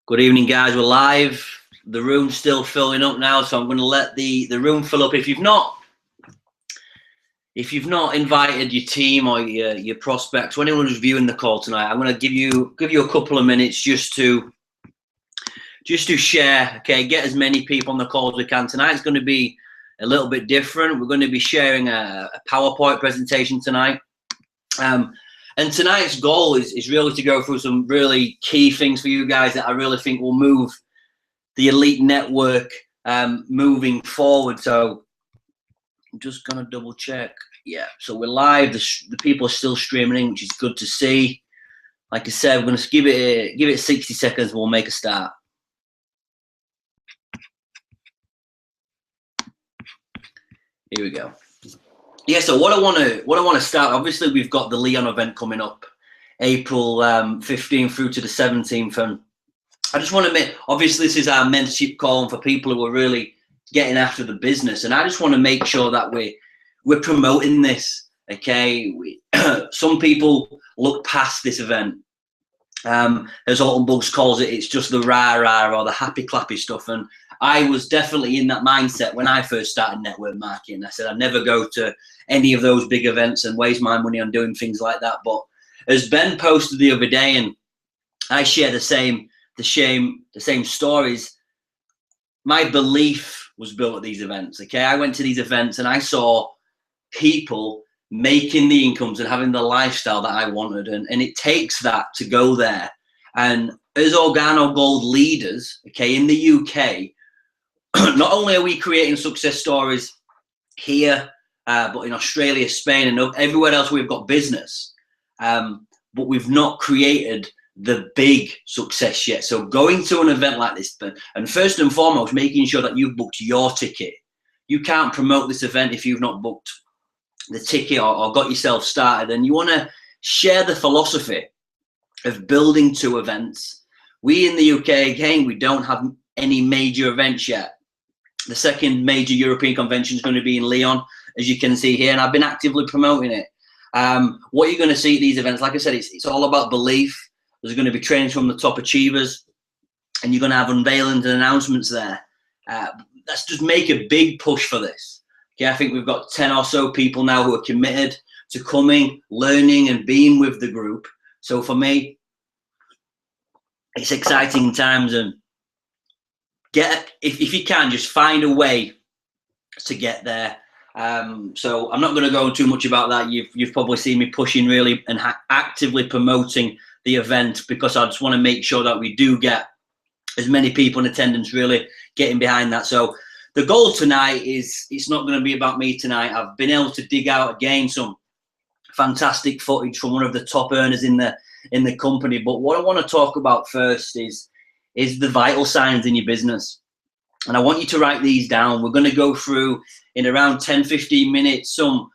Good evening, guys. We're live. The room's still filling up now, so I'm going to let the room fill up. If you've not invited your team or your prospects, or anyone who's viewing the call tonight, I'm going to give you a couple of minutes just to share. Okay, get as many people on the call as we can. Tonight's going to be a little bit different. We're going to be sharing a PowerPoint presentation tonight. And tonight's goal is really to go through some really key things for you guys that I really think will move the Elite Network moving forward. So I'm just going to double check. Yeah, so we're live. The people are still streaming, which is good to see. Like I said, we're going to give it 60 seconds and we'll make a start. Here we go. Yeah, so what I want to start. Obviously, we've got the Leon event coming up, April 15th through to the 17th, and I just want to make. Obviously, this is our mentorship call for people who are really getting after the business, and I just want to make sure that we're promoting this. Okay, some people look past this event. As Alton Bugs calls it, it's just the rah-rah or the happy clappy stuff, and I was definitely in that mindset when I first started network marketing. I said I'd never go to any of those big events and waste my money on doing things like that. But as Ben posted the other day, and I share the same stories, my belief was built at these events. Okay, I went to these events and I saw people making the incomes and having the lifestyle that I wanted, and it takes that to go there. And as Organo Gold leaders, okay, in the UK, not only are we creating success stories here, but in Australia, Spain, and everywhere else we've got business, but we've not created the big success yet. So going to an event like this, and first and foremost, making sure that you've booked your ticket. You can't promote this event if you've not booked the ticket or got yourself started. And you want to share the philosophy of building to events. We in the UK, again, we don't have any major events yet. The second major European convention is going to be in Lyon, as you can see here, and I've been actively promoting it. What you're going to see at these events, like I said, it's all about belief. There's going to be trainings from the top achievers, and you're going to have unveilings and announcements there. Let's just make a big push for this. Okay, I think we've got 10 or so people now who are committed to coming, learning, and being with the group. So for me, it's exciting times, and if you can, just find a way to get there. So I'm not going to go too much about that. You've probably seen me pushing really and actively promoting the event, because I just want to make sure that we do get as many people in attendance really getting behind that. So the goal tonight is, it's not going to be about me tonight. I've been able to dig out again some fantastic footage from one of the top earners in the company. But what I want to talk about first is the vital signs in your business. And I want you to write these down. We're going to go through in around 10-15 minutes some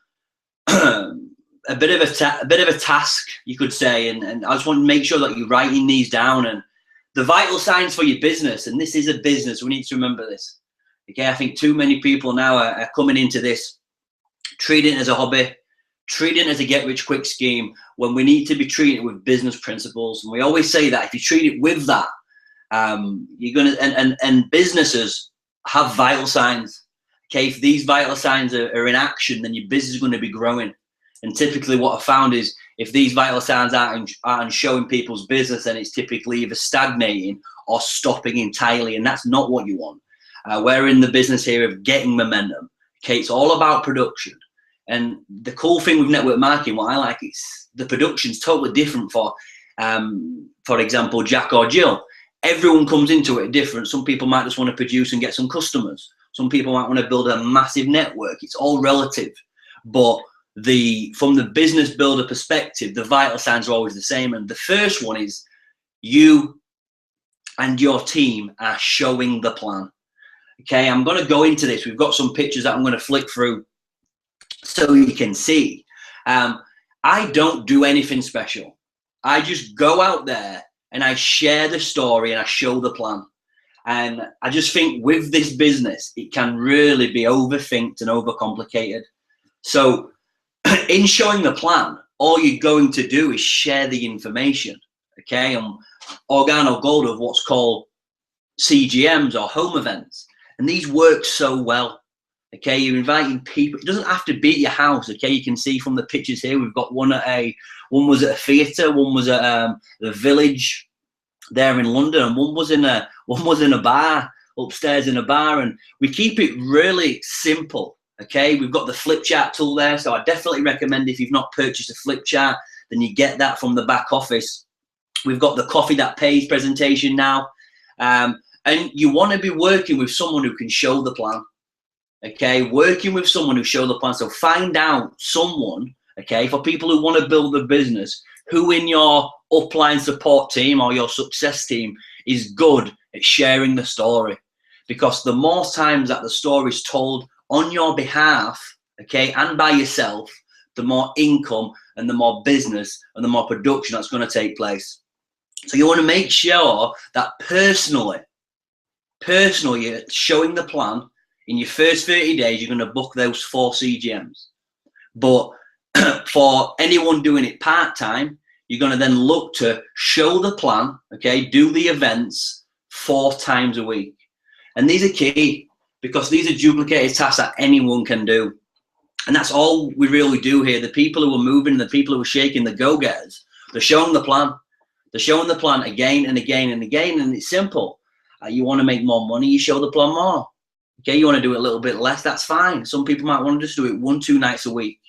a bit of a task, you could say, and I just want to make sure that you're writing these down. And the vital signs for your business, and this is a business, we need to remember this. Okay, I think too many people now are coming into this treating it as a hobby, treating it as a get-rich-quick scheme, when we need to be treating it with business principles. And we always say that if you treat it with that, you're gonna and businesses have vital signs. Okay, if these vital signs are in action, then your business is going to be growing. And typically what I found is, if these vital signs aren't showing people's business, then it's typically either stagnating or stopping entirely, and that's not what you want. We're in the business here of getting momentum. Okay, it's all about production. And the cool thing with network marketing, what I like, is the production's totally different for example, Jack or Jill. Everyone comes into it different. Some people might just want to produce and get some customers. Some people might want to build a massive network. It's all relative. But from the business builder perspective, the vital signs are always the same. And the first one is, you and your team are showing the plan. Okay, I'm going to go into this. We've got some pictures that I'm going to flick through so you can see. I don't do anything special. I just go out there and I share the story and I show the plan. And I just think with this business, it can really be overthinked and overcomplicated. So in showing the plan, all you're going to do is share the information. okay, and Organo Gold of what's called CGMs or home events. And these work so well. Okay, you're inviting people. It doesn't have to be at your house. Okay, you can see from the pictures here. We've got one was at a theatre, one was at the Village there in London, and one was in a bar upstairs in a bar. And we keep it really simple. Okay, we've got the flip chart tool there, so I definitely recommend if you've not purchased a flip chart, then you get that from the back office. We've got the Coffee That Pays presentation now, and you want to be working with someone who can show the plan. Okay, working with someone who show the plan. So find out someone, okay, for people who want to build a business, who in your upline support team or your success team is good at sharing the story. Because the more times that the story is told on your behalf, okay, and by yourself, the more income and the more business and the more production that's going to take place. So you want to make sure that personally you're showing the plan. In your first 30 days, you're going to book those 4 CGMs. But for anyone doing it part-time, you're going to then look to show the plan, okay, do the events 4 times a week. And these are key because these are duplicated tasks that anyone can do. And that's all we really do here. The people who are moving, the people who are shaking, the go-getters, they're showing the plan. They're showing the plan again and again and again. And it's simple. You want to make more money, you show the plan more. Okay, you want to do it a little bit less, that's fine. Some people might want to just do it 1-2 nights a week.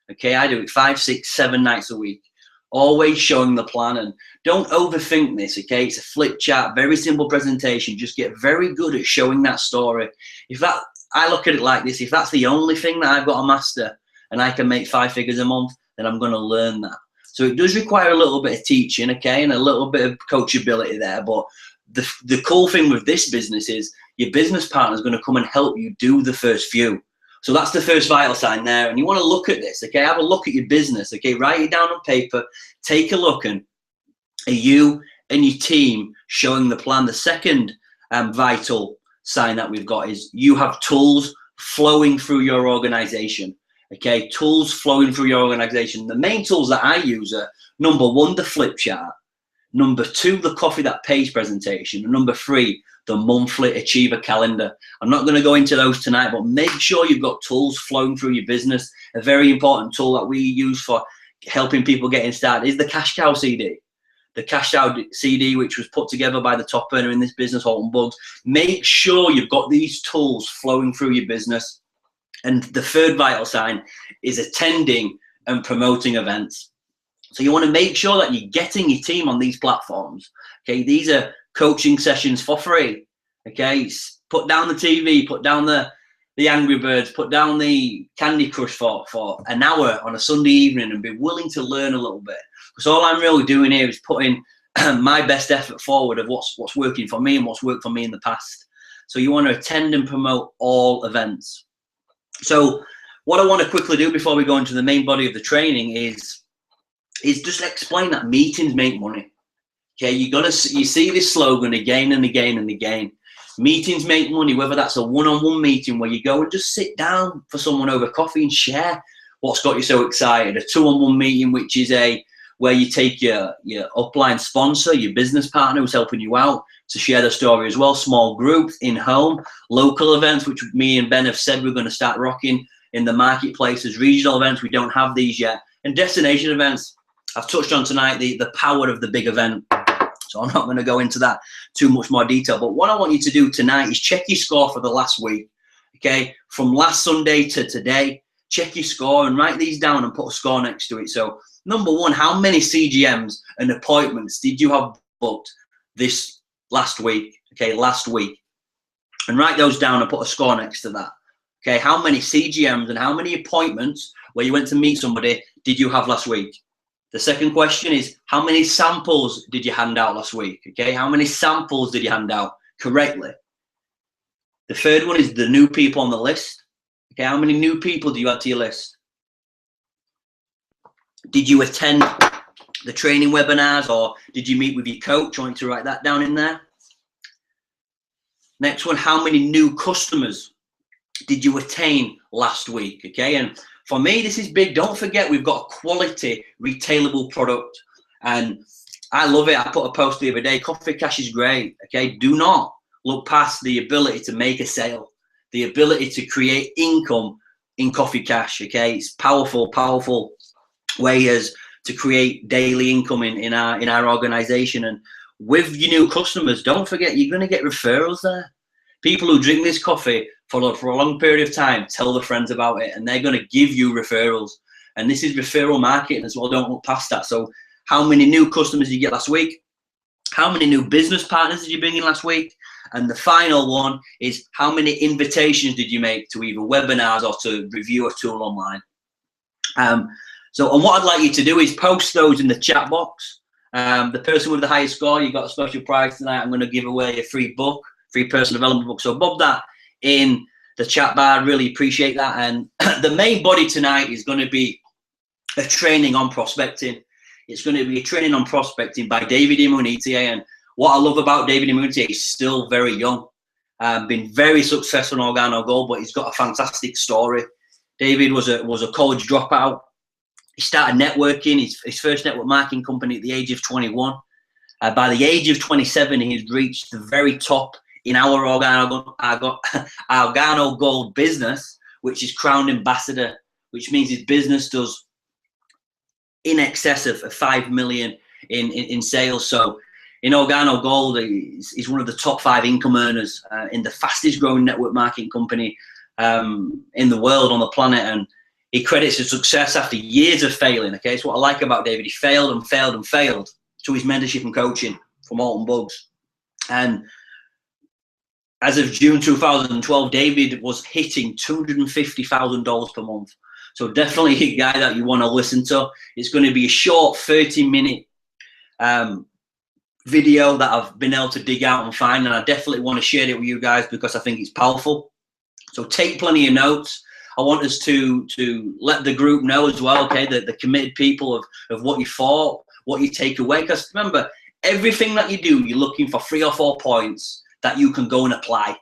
Okay, I do it 5, 6, 7 nights a week. Always showing the plan, and don't overthink this, okay? It's a flip chart, very simple presentation. Just get very good at showing that story. I look at it like this, if that's the only thing that I've got to master and I can make 5 figures a month, then I'm going to learn that. So it does require a little bit of teaching, okay, and a little bit of coachability there, but the cool thing with this business is your business partner is going to come and help you do the first few. So that's the first vital sign there. And you want to look at this, okay? Have a look at your business, okay? Write it down on paper. Take a look, and are you and your team showing the plan? The second vital sign that we've got is you have tools flowing through your organization, okay? Tools flowing through your organization. The main tools that I use are, number 1, the flip chart. Number 2, the Coffee That Pays presentation. And number 3, the monthly achiever calendar. I'm not going to go into those tonight, but make sure you've got tools flowing through your business. A very important tool that we use for helping people getting started is the Cash Cow CD. The Cash Cow CD, which was put together by the top earner in this business, Holton Buggs. Make sure you've got these tools flowing through your business. And the third vital sign is attending and promoting events. So you want to make sure that you're getting your team on these platforms. Okay, these are coaching sessions for free. Okay, put down the TV, put down the Angry Birds, put down the Candy Crush for an hour on a Sunday evening and be willing to learn a little bit. Because all I'm really doing here is putting my best effort forward of what's working for me and what's worked for me in the past. So you want to attend and promote all events. So what I want to quickly do before we go into the main body of the training is just explain that meetings make money. Okay, you see this slogan again and again and again. Meetings make money, whether that's a one-on-one meeting where you go and just sit down for someone over coffee and share what's got you so excited. A 2-on-1 meeting, which is where you take your upline sponsor, your business partner who's helping you out to share the story as well. Small groups, in-home, local events, which me and Ben have said we're going to start rocking in the marketplaces. Regional events, we don't have these yet. And destination events. I've touched on tonight the power of the big event, so I'm not going to go into that too much more detail. But what I want you to do tonight is check your score for the last week, okay? From last Sunday to today, check your score and write these down and put a score next to it. So number 1, how many CGMs and appointments did you have booked this last week, okay, last week? And write those down and put a score next to that, okay? How many CGMs and how many appointments where you went to meet somebody did you have last week? The second question is, how many samples did you hand out last week? Okay, how many samples did you hand out correctly? The third one is the new people on the list. Okay, how many new people do you add to your list? Did you attend the training webinars or did you meet with your coach? I want you to write that down in there. Next one, how many new customers did you attain last week? Okay, and for me, this is big. Don't forget, we've got a quality retailable product. And I love it. I put a post the other day. Coffee Cash is great. Okay, do not look past the ability to make a sale, the ability to create income in Coffee Cash. Okay, it's powerful way as to create daily income in our organization. And with your new customers, don't forget you're going to get referrals there. People who drink this coffee for a long period of time tell their friends about it, and they're going to give you referrals. And this is referral marketing as well. Don't look past that. So how many new customers did you get last week? How many new business partners did you bring in last week? And the final one is how many invitations did you make to either webinars or to review a tool online? And what I'd like you to do is post those in the chat box. The person with the highest score, you got a special prize tonight. I'm going to give away a free book, free personal development book. So bob that in the chat bar. Really appreciate that. And the main body tonight is going to be a training on prospecting. It's going to be a training on prospecting by David Immunity. And what I love about David Immunity, he's still very young. Been very successful in OrganoGold, but he's got a fantastic story. David was a college dropout. He started networking, his first network marketing company at the age of 21. By the age of 27, he's reached the very top in our OrganoGold business, which is Crown Ambassador, which means his business does in excess of 5 million in sales. So in OrganoGold, he's one of the top 5 income earners in the fastest growing network marketing company in the world, on the planet. And he credits his success after years of failing. Okay, it's what I like about David. He failed and failed and failed to his mentorship and coaching from Alton Bugs. And as of June 2012, David was hitting $250,000 per month. So definitely a guy that you want to listen to. It's going to be a short 30-minute video that I've been able to dig out and find, and I definitely want to share it with you guys because I think it's powerful. So take plenty of notes. I want us to let the group know as well, okay, the committed people of what you thought, what you take away. Because remember, everything that you do, you're looking for 3 or 4 points that you can go and apply.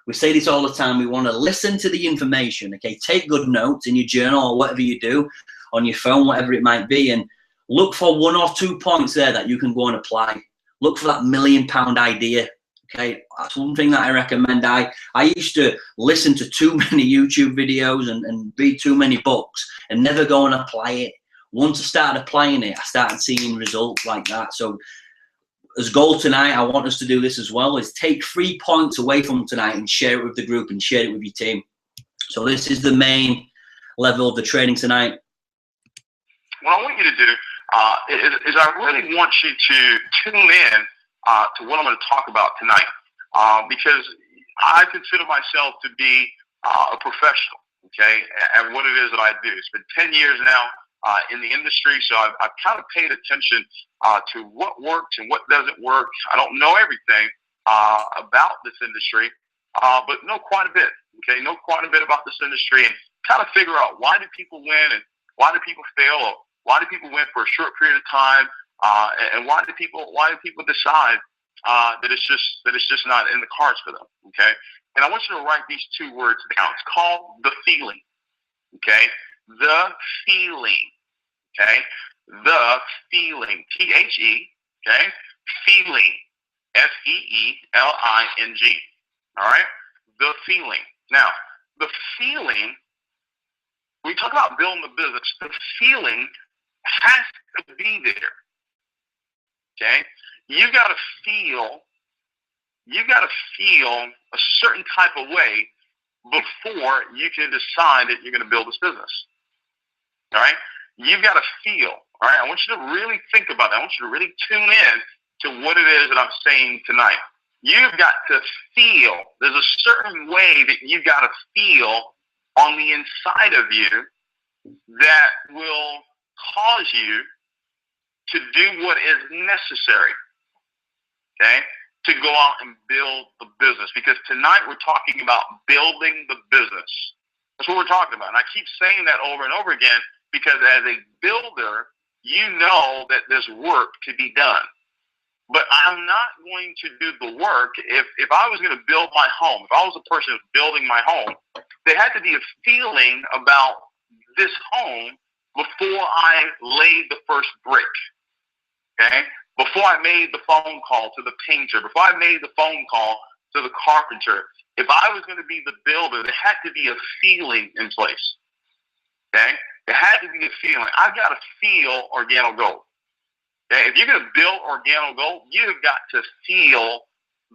We say this all the time. We want to listen to the information, okay? Take good notes in your journal or whatever you do on your phone, whatever it might be, and look for 1 or 2 points there that you can go and apply. Look for that £1 million idea, okay? That's one thing that I recommend. I used to listen to too many YouTube videos and read too many books and never go and apply it. Once I started applying it, I started seeing results like that. So as goal tonight, I want us to do this as well, is take 3 points away from tonight and share it with the group and share it with your team. So this is the main level of the training tonight. What I want you to do is I really want you to tune in to what I'm going to talk about tonight, because I consider myself to be a professional, okay, at what it is that I do. It's been 10 years now in the industry, so I've kind of paid attention to what works and what doesn't work. I don't know everything about this industry, but know quite a bit, okay, know quite a bit about this industry and kind of figure out why do people win and why do people fail, or why do people win for a short period of time, and why do people decide that it's just not in the cards for them, okay? And I want you to write these 2 words down. It's called the feeling, okay? The feeling, okay? The feeling, T-H-E, okay? Feeling, F-E-E-L-I-N-G, all right? The feeling. Now, the feeling, when we talk about building the business, the feeling has to be there, okay? You got to feel a certain type of way before you can decide that you're going to build this business, all right? You've got to feel, all right? I want you to really think about that. I want you to really tune in to what it is that I'm saying tonight. You've got to feel. There's a certain way that you've got to feel on the inside of you that will cause you to do what is necessary, okay, to go out and build the business. Because tonight we're talking about building the business. That's what we're talking about. And I keep saying that over and over again because as a builder, you know that there's work to be done. But I'm not going to do the work. If I was going to build my home, if I was a person who's building my home, there had to be a feeling about this home before I laid the first brick, okay? Before before I made the phone call to the painter, before I made the phone call to the carpenter, if I was going to be the builder, there had to be a feeling in place. Okay? There had to be a feeling. I've got to feel OrganoGold. Okay? If you're going to build OrganoGold, you've got to feel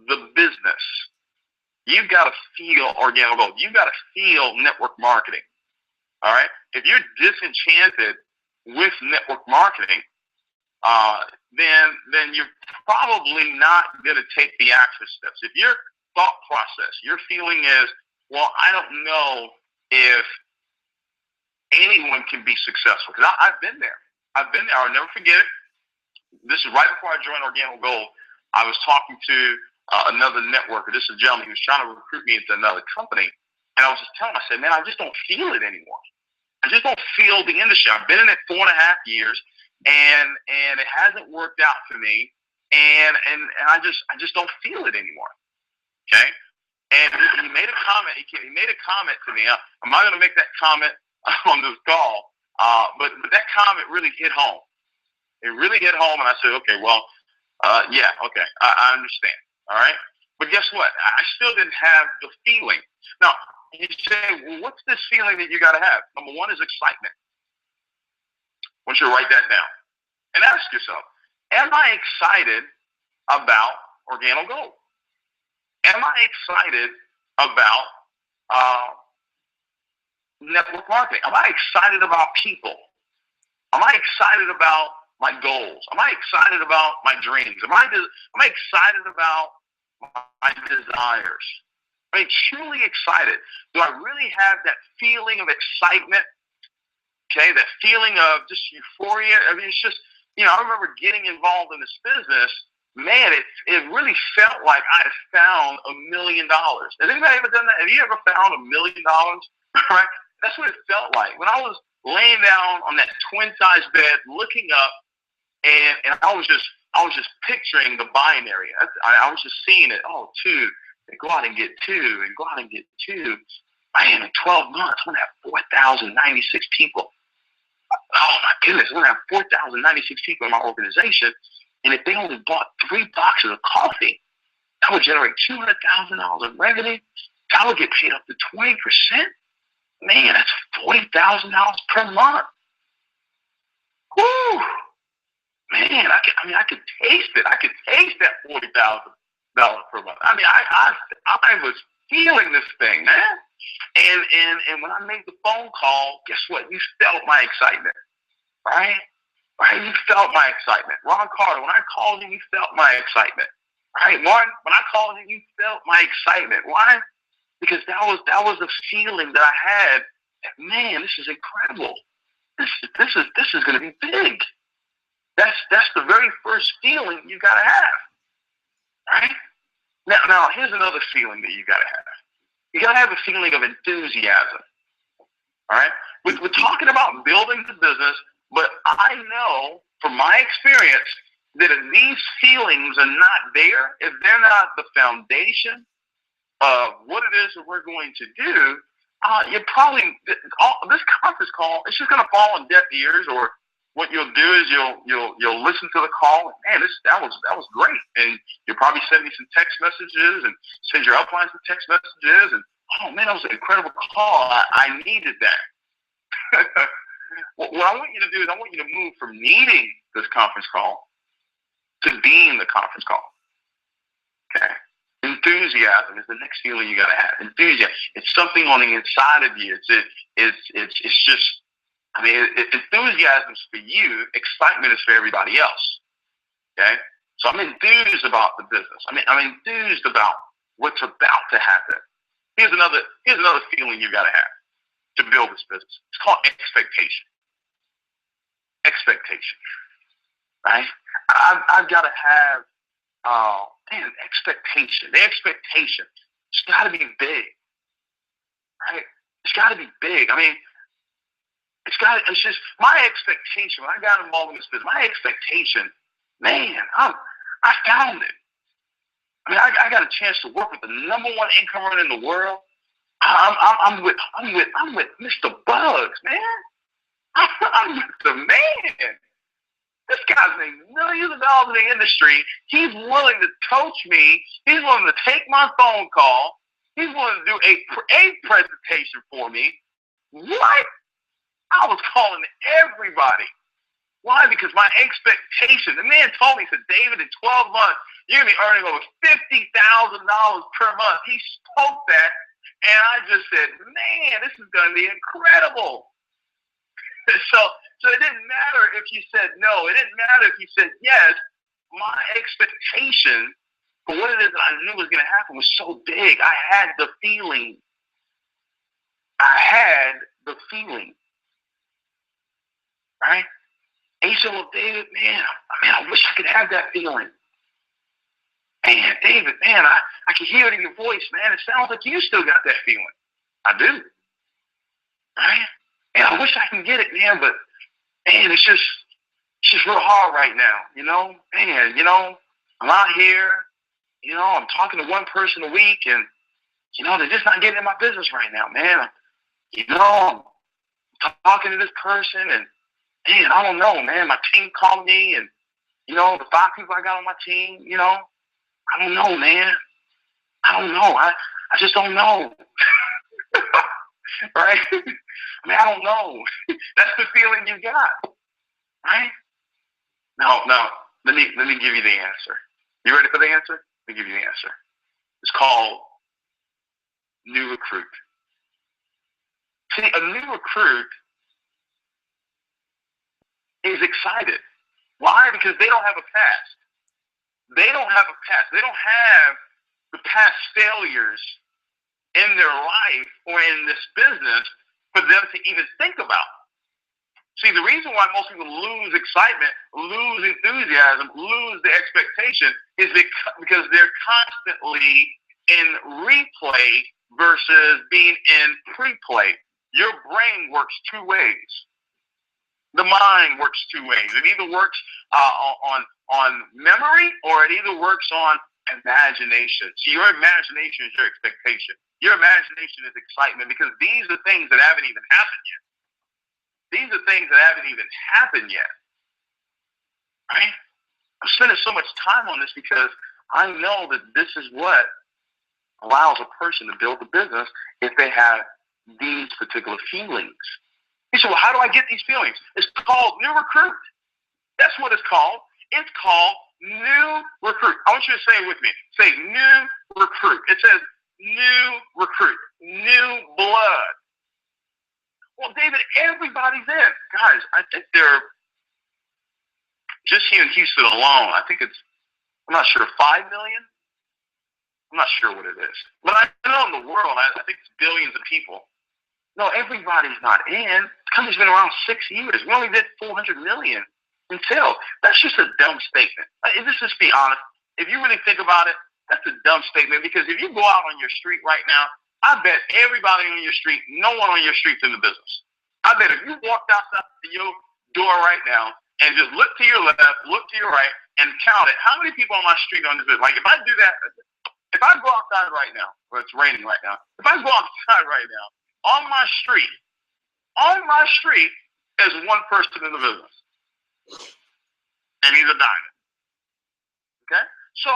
the business. You've got to feel OrganoGold. You've got to feel network marketing. All right? If you're disenchanted with network marketing, then you're probably not going to take the action steps. If your thought process, your feeling is, well, I don't know if anyone can be successful. Because I've been there. I'll never forget it. This is right before I joined OrganoGold. I was talking to another networker. This is a gentleman who was trying to recruit me into another company. And I was just telling him, I said, man, I just don't feel it anymore. I just don't feel the industry. I've been in it 4.5 years, and it hasn't worked out for me. And I just don't feel it anymore. Okay? And he made a comment. He made a comment to me. I'm not going to make that comment on this call, but that comment really hit home. It really hit home, and I said, okay, well, yeah, okay, I understand. All right? But guess what? I still didn't have the feeling. Now, you say, well, what's this feeling that you got to have? Number one is excitement. I want you to write that down. And ask yourself, am I excited about OrganoGold? Am I excited about network marketing? Am I excited about people? Am I excited about my goals? Am I excited about my dreams? Am I excited about my desires? I mean, truly excited. Do I really have that feeling of excitement? Okay, that feeling of just euphoria. I mean, it's just, I remember getting involved in this business. Man, it really felt like I had found $1 million. Has anybody ever done that? Have you ever found $1 million? Right? That's what it felt like. When I was laying down on that twin-size bed, looking up, and I was just picturing the binary. I was just seeing it. Oh, 2. And go out and get 2, and go out and get 2. Man, in 12 months, I'm going to have 4,096 people. Oh, my goodness, I'm going to have 4,096 people in my organization. And if they only bought 3 boxes of coffee, that would generate $200,000 in revenue. I would get paid up to 20%. Man, that's $40,000 per month. Woo! Man, I could taste it. I could taste that $40,000 per month. I mean, I was feeling this thing, man. And when I made the phone call, guess what? You felt my excitement, right? Right? You felt my excitement. Ron Carter, when I called you, you felt my excitement, right? Martin, when I called you, you felt my excitement. Why? Because that was a feeling that I had. Man, this is incredible. This is going to be big. That's the very first feeling you got to have, right? Now, here's another feeling that you got to have. You got to have a feeling of enthusiasm, all right? We're talking about building the business, but I know from my experience that if these feelings are not there, if they're not the foundation of what it is that we're going to do, you're probably, this conference call, it's just going to fall on deaf ears, or what you'll do is you'll listen to the call. Man, that was great, and you'll probably send me some text messages and send your uplines some text messages, and oh man, that was an incredible call. I needed that. What I want you to do is I want you to move from needing this conference call to being the conference call. Okay. Enthusiasm is the next feeling you got to have. Enthusiasm. It's something on the inside of you. It's just. I mean, enthusiasm is for you. Excitement is for everybody else. Okay, so I'm enthused about the business. I'm enthused about what's about to happen. Here's another feeling you got to have to build this business. It's called expectation. Expectation, right? I've got to have expectation. The expectation. It's got to be big, right? It's got to be big. I mean. It's just my expectation. When I got involved in this business, my expectation, man, I found it. I mean, I got a chance to work with the #1 income earner in the world. I'm with Mr. Bugs, man. I'm with the man. This guy's made millions of dollars in the industry. He's willing to coach me. He's willing to take my phone call. He's willing to do a presentation for me. What? I was calling everybody. Why? Because my expectation, the man told me, he said, David, in 12 months, you're going to be earning over $50,000 per month. He spoke that, and I just said, man, this is going to be incredible. So it didn't matter if you said no. It didn't matter if you said yes. My expectation for what it is that I knew was going to happen was so big. I had the feeling. Right? And he said, well, David, man, I wish I could have that feeling. Man, David, man, I can hear it in your voice, man. It sounds like you still got that feeling. I do. Right? And I wish I can get it, man, but, man, it's just real hard right now, you know? Man, you know, I'm out here, you know, I'm talking to one person a week, and, you know, they're just not getting in my business right now, man. You know, I'm talking to this person, and, man, I don't know, man. My team called me, and, you know, the 5 people I got on my team, you know, I don't know, man. I don't know. I just don't know. Right? I mean, I don't know. That's the feeling you got. Right? No. Let me give you the answer. You ready for the answer? Let me give you the answer. It's called new recruit. See, a new recruit is excited. Why? Because they don't have a past. They don't have a past. They don't have the past failures in their life or in this business for them to even think about. See, the reason why most people lose excitement, lose enthusiasm, lose the expectation is because they're constantly in replay versus being in pre-play. Your brain works 2 ways. The mind works 2 ways. It either works on memory or it either works on imagination. So your imagination is your expectation. Your imagination is excitement because these are things that haven't even happened yet. These are things that haven't even happened yet. Right? I'm spending so much time on this because I know that this is what allows a person to build a business if they have these particular feelings. You say, well, how do I get these feelings? It's called new recruit. That's what it's called. It's called new recruit. I want you to say it with me. Say new recruit. It says new recruit, new blood. Well, David, everybody's in. Guys, I think they're, just here in Houston alone, I think it's, I'm not sure, 5 million? I'm not sure what it is. But I know in the world, I think it's billions of people. No, everybody's not in. The company's been around 6 years. We only did 400 million until. That's just a dumb statement. Let's just be honest. If you really think about it, that's a dumb statement because if you go out on your street right now, I bet everybody on your street, no one on your street's in the business. I bet if you walked outside your door right now and just look to your left, look to your right, and count it, how many people on my street on this business? Like if I do that, if I go outside right now, or it's raining right now, if I go outside right now, on my street, there's one person in the business. And he's a diamond. Okay? So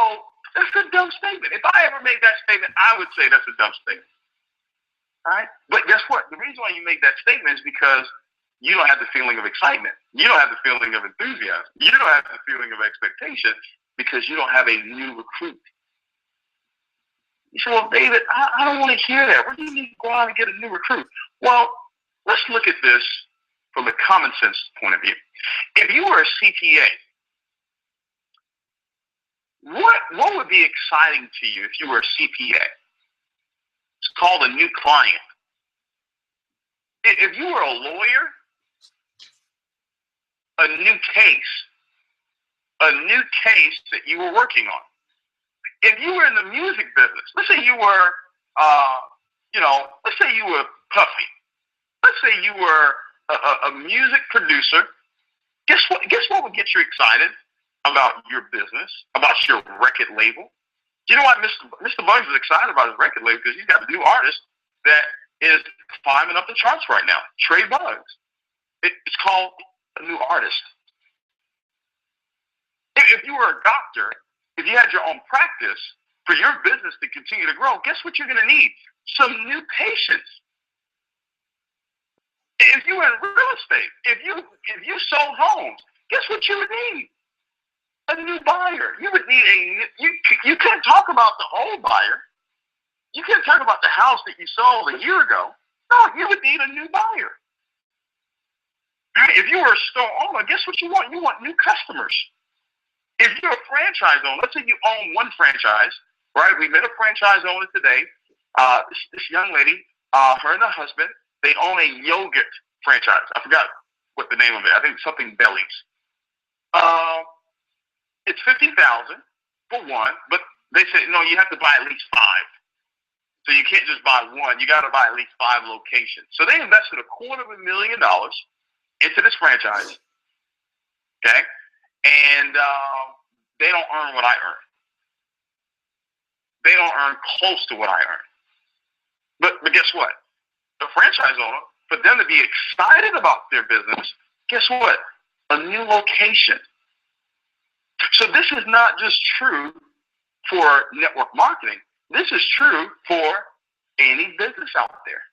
that's a dumb statement. If I ever made that statement, I would say that's a dumb statement. All right? But guess what? The reason why you make that statement is because you don't have the feeling of excitement. You don't have the feeling of enthusiasm. You don't have the feeling of expectation because you don't have a new recruit. You say, well, David, I don't want to hear that. Where do you need to go out and get a new recruit? Well, let's look at this from a common sense point of view. If you were a CPA, what would be exciting to you if you were a CPA? It's called a new client. If you were a lawyer, a new case that you were working on. If you were in the music business, let's say you were, let's say you were Puffy. Let's say you were a music producer. Guess what would get you excited about your business, about your record label? You know what? Mr. Bugs is excited about his record label because he's got a new artist that is climbing up the charts right now, Trey Bugs. It's called a new artist. if you were a doctor, if you had your own practice for your business to continue to grow, guess what you're going to need? Some new patients. If you were in real estate, if you sold homes, guess what you would need? A new buyer. You would need you can't talk about the old buyer. You can't talk about the house that you sold a year ago. No, you would need a new buyer. Right? If you were a store owner, guess what you want? You want new customers. If you're a franchise owner, let's say you own one franchise, right? We met a franchise owner today. This young lady, her and her husband, they own a yogurt franchise. I forgot what the name of it. I think something Bellies. It's $50,000 for one, but they said no, you have to buy at least 5. So you can't just buy one. You got to buy at least 5 locations. So they invested $250,000 into this franchise. Okay, and they don't earn what I earn. They don't earn close to what I earn. But guess what? The franchise owner, for them to be excited about their business, guess what? A new location. So this is not just true for network marketing. This is true for any business out there.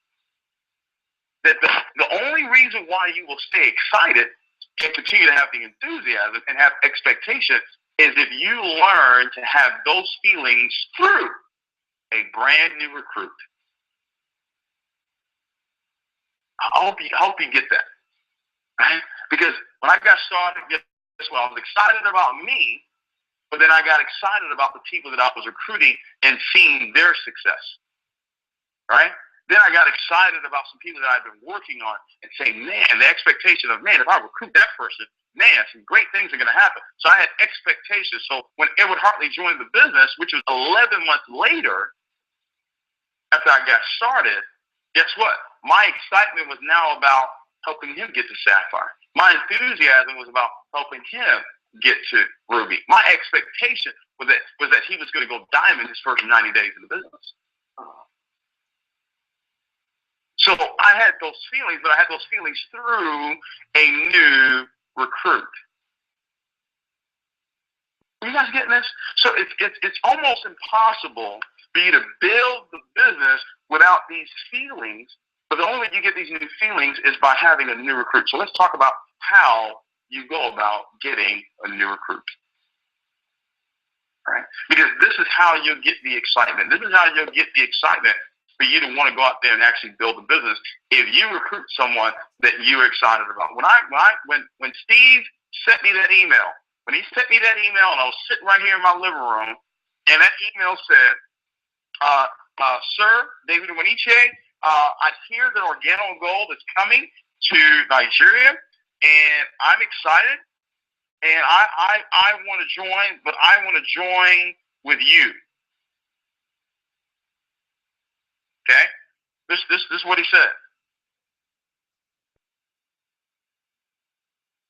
That the only reason why you will stay excited and continue to have the enthusiasm and have expectation is if you learn to have those feelings through a brand new recruit. I hope you get that. Right? Because when I got started, guess what? I was excited about me, but then I got excited about the people that I was recruiting and seeing their success. Right? Then I got excited about some people that I've been working on and saying, man, the expectation of, man, if I recruit that person, man, some great things are going to happen. So I had expectations. So when Edward Hartley joined the business, which was 11 months later, after I got started, guess what? My excitement was now about helping him get to Sapphire. My enthusiasm was about helping him get to Ruby. My expectation was that he was going to go diamond his first 90 days in the business. So I had those feelings, but I had those feelings through a new recruit. Are you guys getting this? So it's almost impossible for you to build the business without these feelings, but the only way you get these new feelings is by having a new recruit. So let's talk about how you go about getting a new recruit. All right? Because this is how you'll get the excitement. This is how you'll get the excitement for you to want to go out there and actually build a business if you recruit someone that you're excited about. When Steve sent me that email, and I was sitting right here in my living room, and that email said, Sir, David Winiche, I hear that Organo Gold is coming to Nigeria, and I'm excited, and I want to join, but I want to join with you. Okay, this is what he said.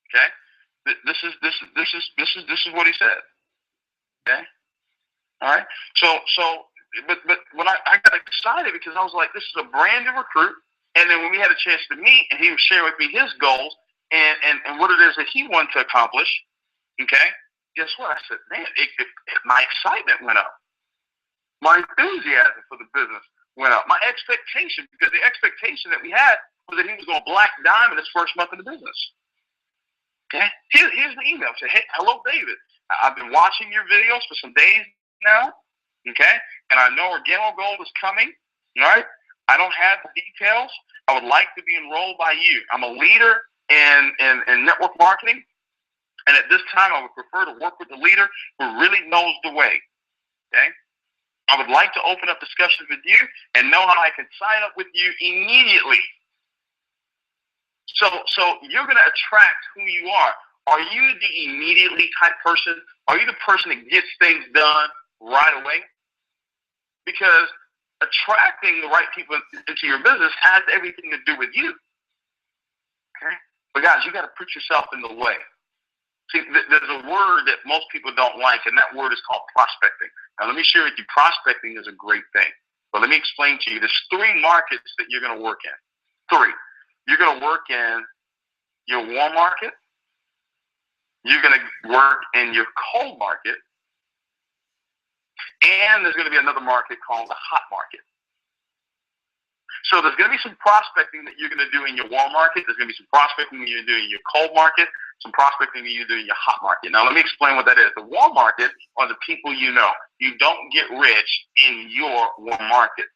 Okay, this is what he said. Okay, all right. But when I got excited because I was like, this is a brand new recruit, and then when we had a chance to meet, and he was sharing with me his goals and what it is that he wanted to accomplish. Okay, guess what? I said, man, my excitement went up. My enthusiasm for the business went up. My expectation, because the expectation that we had was that he was going to black diamond his first month in the business. Okay? Here's the email. Say, hey, hello, David. I've been watching your videos for some days now. Okay? And I know Organo Gold is coming. All right? I don't have the details. I would like to be enrolled by you. I'm a leader in network marketing. And at this time, I would prefer to work with a leader who really knows the way. Okay? I would like to open up discussions with you and know how I can sign up with you immediately. So you're going to attract who you are. Are you the immediately type person? Are you the person that gets things done right away? Because attracting the right people into your business has everything to do with you. Okay? But guys, you got to put yourself in the way. See, there's a word that most people don't like, and that word is called prospecting. Now, let me share with you, prospecting is a great thing. But let me explain to you, there's 3 markets that you're going to work in. 3. You're going to work in your warm market, You're going to work in your cold market, and there's going to be another market called the hot market. So there's going to be some prospecting that you're going to do in your warm market. There's going to be some prospecting that you're doing in your cold market, some prospecting that you do in your hot market. Now, let me explain what that is. The warm market are the people you know. You don't get rich in your warm market.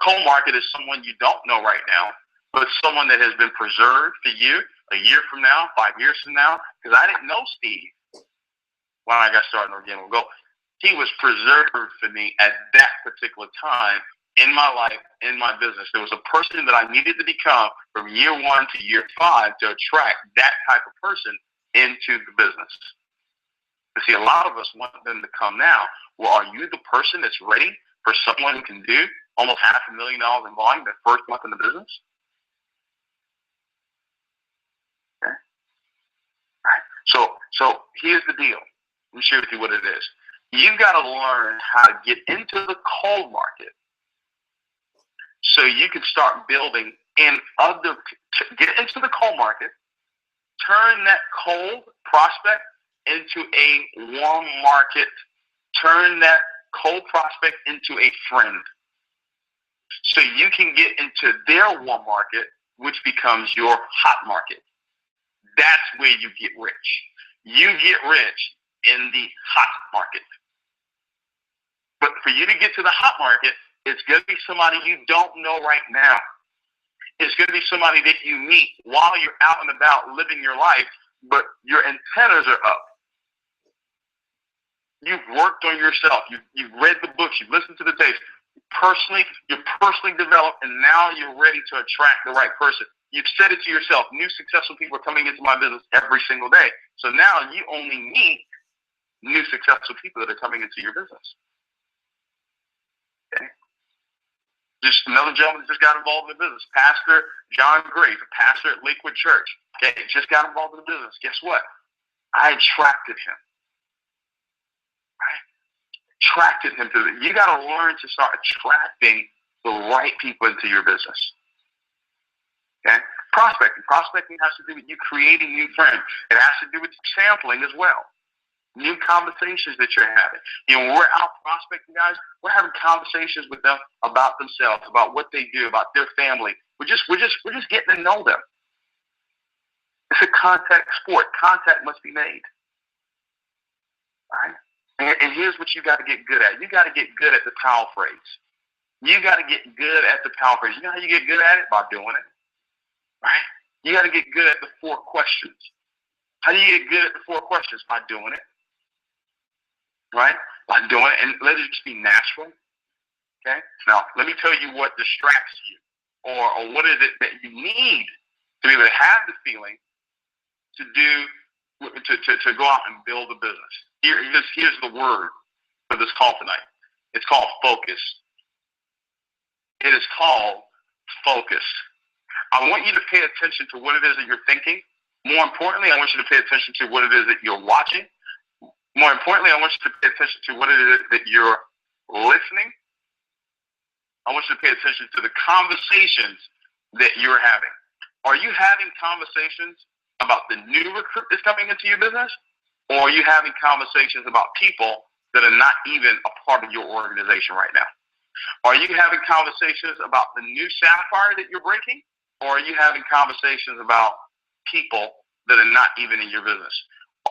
Cold market is someone you don't know right now, but someone that has been preserved for you a year from now, 5 years from now. Because I didn't know Steve when I got started in Organic Gold. He was preserved for me at that particular time in my life, in my business. There was a person that I needed to become from year 1 to year 5 to attract that type of person into the business. You see, a lot of us want them to come now. Well, are you the person that's ready for someone who can do almost $500,000 in volume their first month in the business? Okay. All right. So here's the deal. Let me share with you what it is. You've got to learn how to get into the cold market so you can start building in get into the cold market, turn that cold prospect into a warm market, turn that cold prospect into a friend. So you can get into their warm market, which becomes your hot market. That's where you get rich. You get rich in the hot market. But for you to get to the hot market, it's going to be somebody you don't know right now. It's going to be somebody that you meet while you're out and about living your life, but your antennas are up. You've worked on yourself. You've read the books. You've listened to the tapes. You're personally developed, and now you're ready to attract the right person. You've said it to yourself. New successful people are coming into my business every single day. So now you only meet new successful people that are coming into your business. Okay. Just another gentleman just got involved in the business. Pastor John Graves, a pastor at Lakewood Church. Okay, just got involved in the business. Guess what? I attracted him. Right? Attracted him to it. You got to learn to start attracting the right people into your business. Okay? Prospecting has to do with you creating new friends. It has to do with sampling as well. New conversations that you're having. You know, when we're out prospecting, guys, we're having conversations with them about themselves, about what they do, about their family. We're just getting to know them. It's a contact sport. Contact must be made. All right? And here's what you got to get good at. You got to get good at the power phrase. You got to get good at the power phrase. You know how you get good at it? By doing it. Right? You got to get good at the 4 questions. How do you get good at the 4 questions? By doing it. Right? By doing it, and let it just be natural. Okay? Now, let me tell you what distracts you, or what is it that you need to be able to have the feeling to go out and build a business. Here's the word for this call tonight. It's called focus. It is called focus. I want you to pay attention to what it is that you're thinking. More importantly, I want you to pay attention to what it is that you're watching. More importantly, I want you to pay attention to what it is that you're listening. I want you to pay attention to the conversations that you're having. Are you having conversations about the new recruit that's coming into your business? Or are you having conversations about people that are not even a part of your organization right now? Are you having conversations about the new sapphire that you're breaking? Or are you having conversations about people that are not even in your business?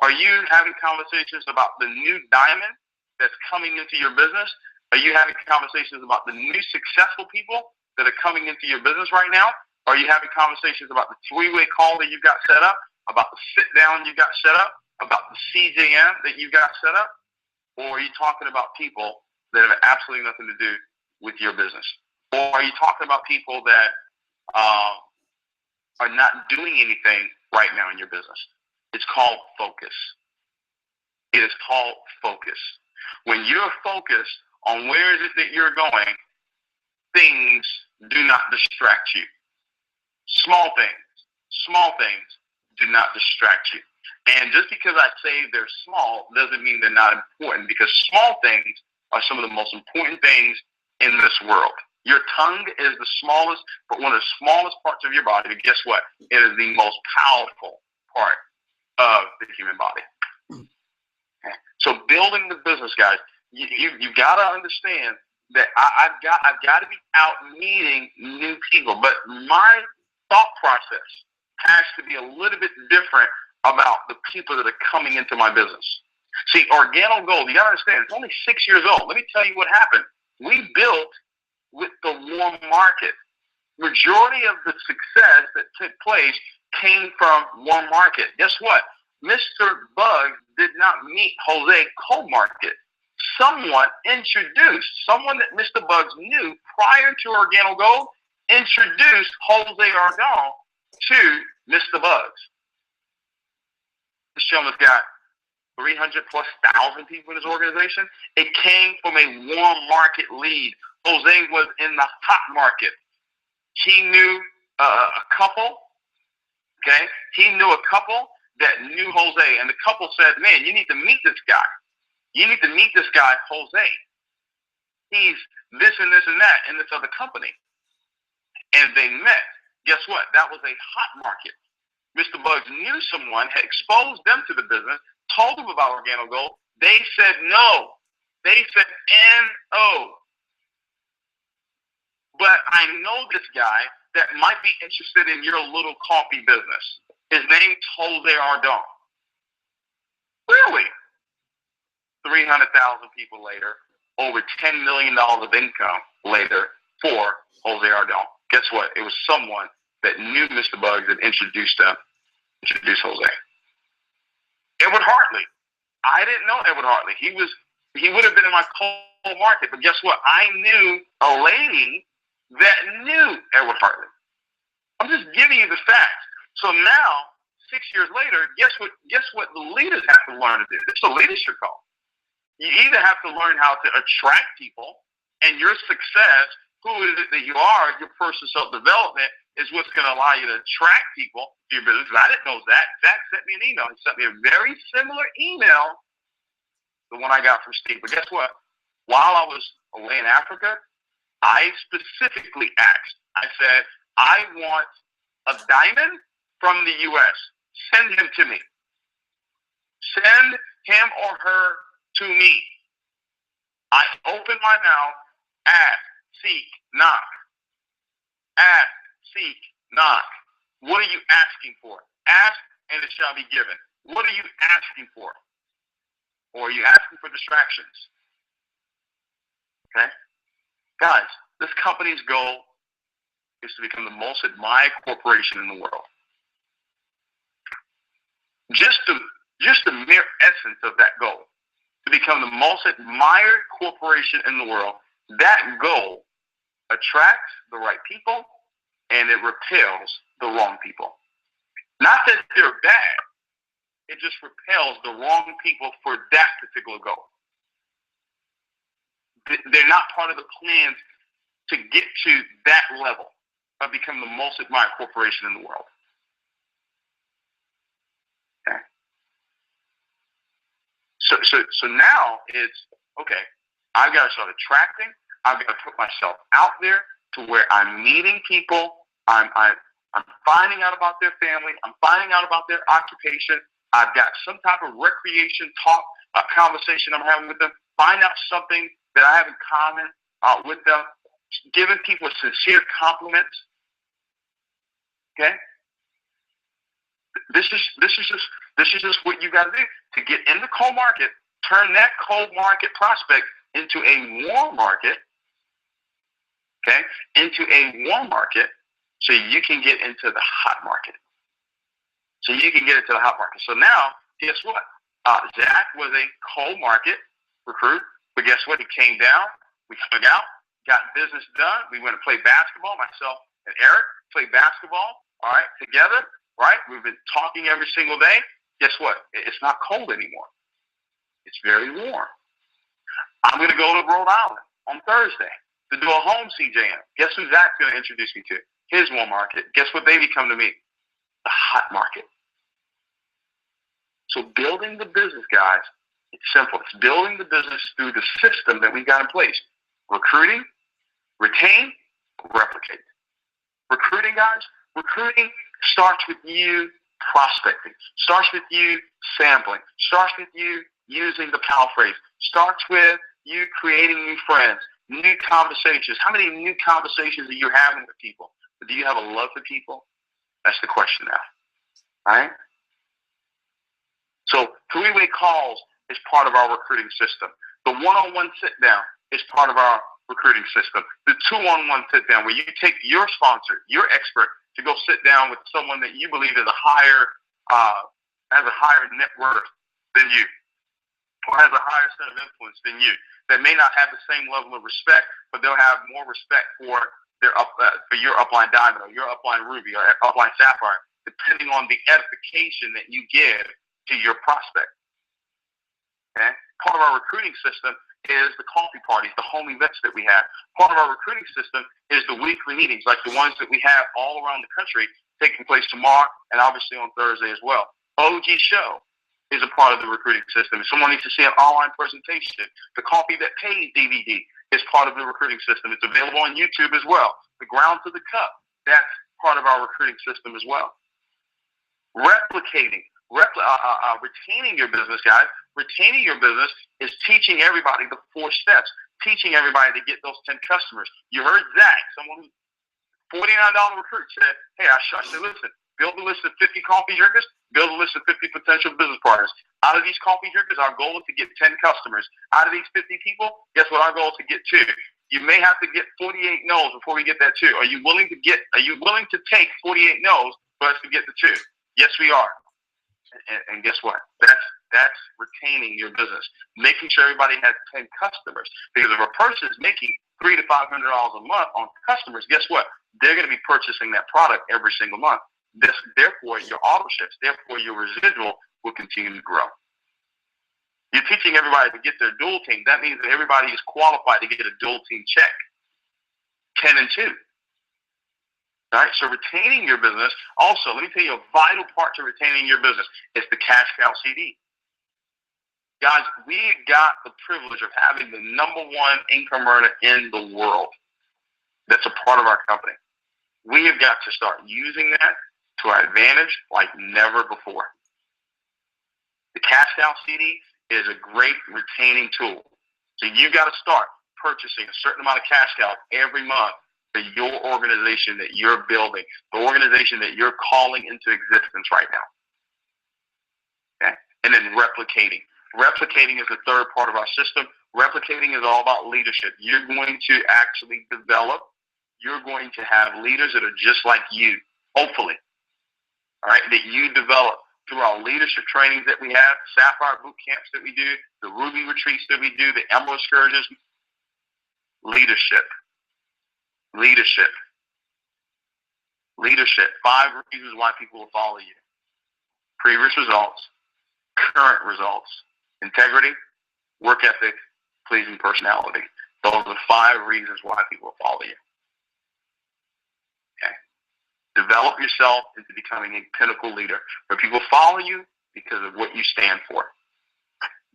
Are you having conversations about the new diamond that's coming into your business? Are you having conversations about the new successful people that are coming into your business right now? Are you having conversations about the 3-way call that you've got set up, about the sit down you got set up, about the CJM that you've got set up? Or are you talking about people that have absolutely nothing to do with your business? Or are you talking about people that are not doing anything right now in your business? It's called focus. It is called focus. When you're focused on where is it that you're going, things do not distract you. Small things do not distract you. And just because I say they're small doesn't mean they're not important, because small things are some of the most important things in this world. Your tongue is the smallest, but one of the smallest parts of your body. But guess what? It is the most powerful part of the human body. Okay? So building the business, guys, you got to understand that I've got to be out meeting new people, but my thought process has to be a little bit different about the people that are coming into my business. See, Organo Gold, you got to understand, it's only 6 years old. Let me tell you what happened. We built with the warm market. Majority of the success that took place came from warm market. Guess what? Mr. Buggs did not meet Jose cold market. Someone that Mr. Buggs knew prior to Organo Gold, introduced Jose Ardon to Mr. Buggs. This gentleman's got 300,000+ people in his organization. It came from a warm market lead. Jose was in the hot market. He knew a couple, okay? He knew a couple that knew Jose, and the couple said, man, you need to meet this guy. You need to meet this guy, Jose. He's this and this and that in this other company. And they met. Guess what? That was a hot market. Mr. Buggs knew someone, had exposed them to the business, told them about Organo Gold. They said no. They said no. But I know this guy that might be interested in your little coffee business. His name's Jose Ardon. Really? 300,000 people later, over $10 million of income later for Jose Ardon. Guess what? It was someone that knew Mr. Buggs that introduced Jose. Edward Hartley. I didn't know Edward Hartley. He would have been in my cold market, but guess what? I knew a lady that knew Edward Hartley. I'm just giving you the facts. So now, 6 years later, guess what the leaders have to learn to do? It's a leadership call. You either have to learn how to attract people, and your success, who is it that you are, your personal self-development is what's going to allow you to attract people to your business. I didn't know that. Zach sent me an email. He sent me a very similar email to the one I got from Steve. But guess what? While I was away in Africa, I specifically asked. I said, I want a diamond from the U.S. Send him to me. Send him or her to me. I open my mouth, ask, seek, knock. Ask, seek, knock. What are you asking for? Ask, and it shall be given. What are you asking for? Or are you asking for distractions? Okay? Guys, this company's goal is to become the most admired corporation in the world. Just the mere essence of that goal, to become the most admired corporation in the world, that goal attracts the right people and it repels the wrong people. Not that they're bad, it just repels the wrong people for that particular goal. They're not part of the plans to get to that level of becoming the most admired corporation in the world. Okay. So now it's, okay, I've got to start attracting. I've got to put myself out there to where I'm meeting people. I'm finding out about their family. I'm finding out about their occupation. I've got some type of recreation talk, conversation I'm having with them. Find out something that I have in common with them. Giving people sincere compliments. Okay. This is just what you got to do to get in the cold market. Turn that cold market prospect into a warm market. Okay, into a warm market, so you can get into the hot market. So now, guess what? Zach was a cold market recruit, but guess what? He came down. We hung out, got business done. We went to play basketball. Myself and Eric played basketball. All right, together. Right? We've been talking every single day. Guess what? It's not cold anymore. It's very warm. I'm going to go to Rhode Island on Thursday to do a home CJM. Guess who Zach's going to introduce me to? His warm market. Guess what they become to me? The hot market. So building the business, guys, it's simple. It's building the business through the system that we got in place. Recruiting, retain, replicate. Recruiting, guys, recruiting starts with you prospecting. Starts with you sampling. Starts with you using the power phrase. Starts with you creating new friends, new conversations. How many new conversations are you having with people? Do you have a love for people? That's the question now. All right? So three-way calls is part of our recruiting system. The one-on-one sit-down is part of our recruiting system. The two-on-one sit-down where you take your sponsor, your expert, to go sit down with someone that you believe is has a higher net worth than you, or has a higher set of influence than you, that may not have the same level of respect, but they'll have more respect for for your upline diamond or your upline ruby or upline sapphire, depending on the edification that you give to your prospect. Okay? Part of our recruiting system is the coffee parties, the home events that we have. Part of our recruiting system is the weekly meetings, like the ones that we have all around the country, taking place tomorrow and obviously on Thursday as well. OG Show is a part of the recruiting system. If someone needs to see an online presentation, the Coffee That Pays DVD is part of the recruiting system. It's available on YouTube as well. The Ground to the Cup, that's part of our recruiting system as well. Replicating, retaining your business, guys. Retaining your business is teaching everybody the 4 steps, teaching everybody to get those 10 customers. You heard Zach, someone who $49 recruit said, hey, I said, listen, build a list of 50 coffee drinkers, build a list of 50 potential business partners. Out of these coffee drinkers, our goal is to get 10 customers. Out of these 50 people, guess what our goal is to get 2. You may have to get 48 no's before we get that 2. Are you willing to take 48 no's for us to get the 2? Yes, we are. And guess what? That's retaining your business, making sure everybody has 10 customers. Because if a person is making $300 to $500 a month on customers, guess what? They're going to be purchasing that product every single month. Therefore, your auto ships, therefore your residual will continue to grow. You're teaching everybody to get their dual team. That means that everybody is qualified to get a dual team check. 10 and 2. All right, so retaining your business. Also, let me tell you a vital part to retaining your business is the cash cow CD. Guys, we got the privilege of having the #1 income earner in the world. That's a part of our company. We have got to start using that to our advantage like never before. The cash cow CD is a great retaining tool. So you've got to start purchasing a certain amount of cash cows every month for your organization that you're building, the organization that you're calling into existence right now. Okay? And then replicating. Replicating is the third part of our system. Replicating is all about leadership. You're going to actually develop. You're going to have leaders that are just like you, hopefully. All right, that you develop through our leadership trainings that we have, Sapphire boot camps that we do, the Ruby retreats that we do, the Emerald excursions. Leadership. Leadership. Leadership. 5 reasons why people will follow you. Previous results, current results, integrity, work ethic, pleasing personality. Those are the 5 reasons why people will follow you. Okay. Develop yourself into becoming a pinnacle leader where people follow you because of what you stand for.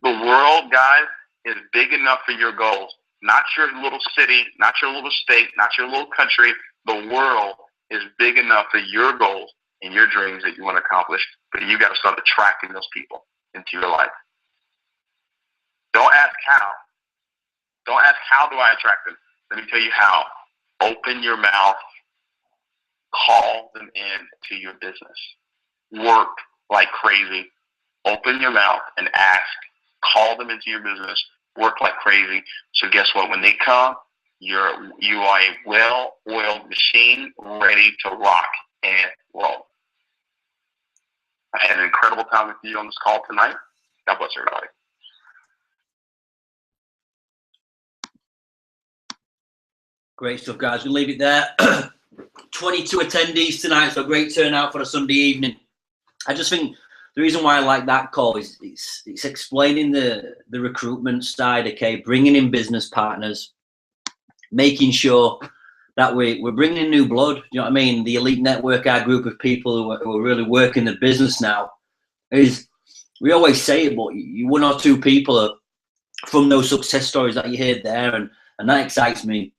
The world, guys, is big enough for your goals. Not your little city, not your little state, not your little country. The world is big enough for your goals and your dreams that you want to accomplish. But you got to start attracting those people into your life. Don't ask how. Don't ask how do I attract them. Let me tell you how. Open your mouth. Call them in to your business. Work like crazy. Open your mouth and ask. Call them into your business. Work like crazy. So guess what? When they come, you are a well-oiled machine ready to rock and roll. I had an incredible time with you on this call tonight. God bless everybody. Great stuff, guys. We'll leave it there. 22 attendees tonight, so great turnout for a Sunday evening. I just think the reason why I like that call is it's explaining the recruitment side, okay, bringing in business partners, making sure that we're bringing in new blood. You know what I mean? The Elite Network, our group of people who are really working the business now, is, we always say it, but you 1 or 2 people are from those success stories that you hear there, and that excites me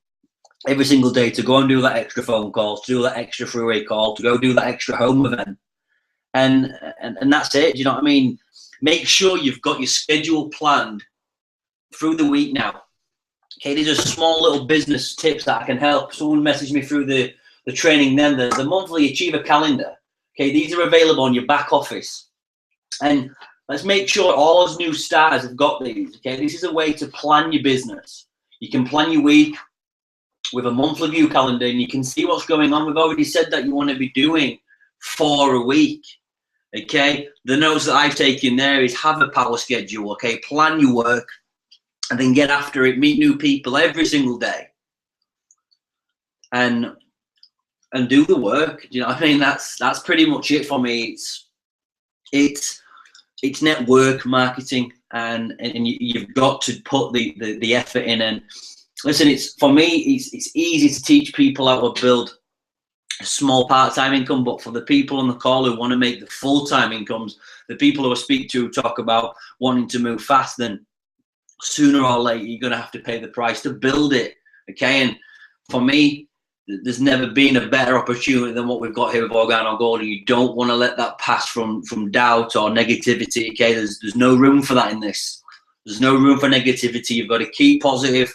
every single day to go and do that extra phone call, to do that extra freeway call, to go do that extra home event. and that's it. Do you know what I mean? Make sure you've got your schedule planned through the week now. Okay, these are small little business tips that I can help. Someone messaged me through the training then, the monthly Achiever calendar. Okay, these are available on your back office. And let's make sure all those new starters have got these. Okay, this is a way to plan your business. You can plan your week with a monthly view calendar, and you can see what's going on. We've already said that you want to be doing 4 a week. Okay, the notes that I've taken there is have a power schedule. Okay, plan your work, and then get after it. Meet new people every single day, and do the work. You know what I mean? That's pretty much it for me. It's network marketing, and you've got to put the effort in. And listen, it's for me, it's easy to teach people how to build a small part-time income, but for the people on the call who want to make the full-time incomes, the people who I speak to talk about wanting to move fast, then sooner or later you're going to have to pay the price to build it. Okay, and for me, there's never been a better opportunity than what we've got here with Organo Gold, and you don't want to let that pass from doubt or negativity. Okay, there's no room for that in this. There's no room for negativity. You've got to keep positive,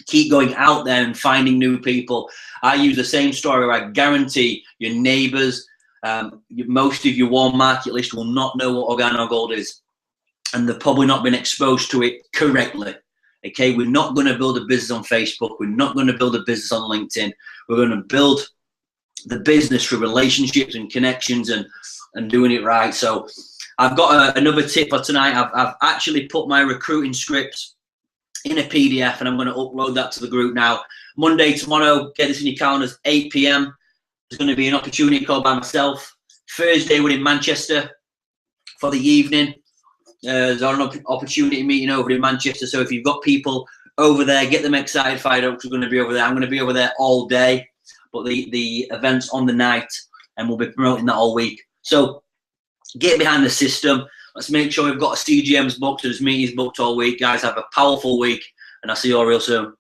keep going out there and finding new people. I use the same story where I guarantee your neighbors, most of your warm market list will not know what Organo Gold is, and they've probably not been exposed to it correctly. Okay, we're not going to build a business on Facebook. We're not going to build a business on LinkedIn. We're going to build the business through relationships and connections and doing it right. So I've got another tip for tonight. I've actually put my recruiting script in a PDF, and I'm going to upload that to the group now. Monday, tomorrow, get this in your calendars, 8 p.m. There's going to be an opportunity call by myself. Thursday, we're in Manchester for the evening. There's an opportunity meeting over in Manchester, so if you've got people over there, get them excited, fired up, because we're going to be over there. I'm going to be over there all day, but the event's on the night, and we'll be promoting that all week. So get behind the system. Let's make sure we've got a CGMs booked, there's meetings booked all week. Guys, have a powerful week, and I'll see you all real soon.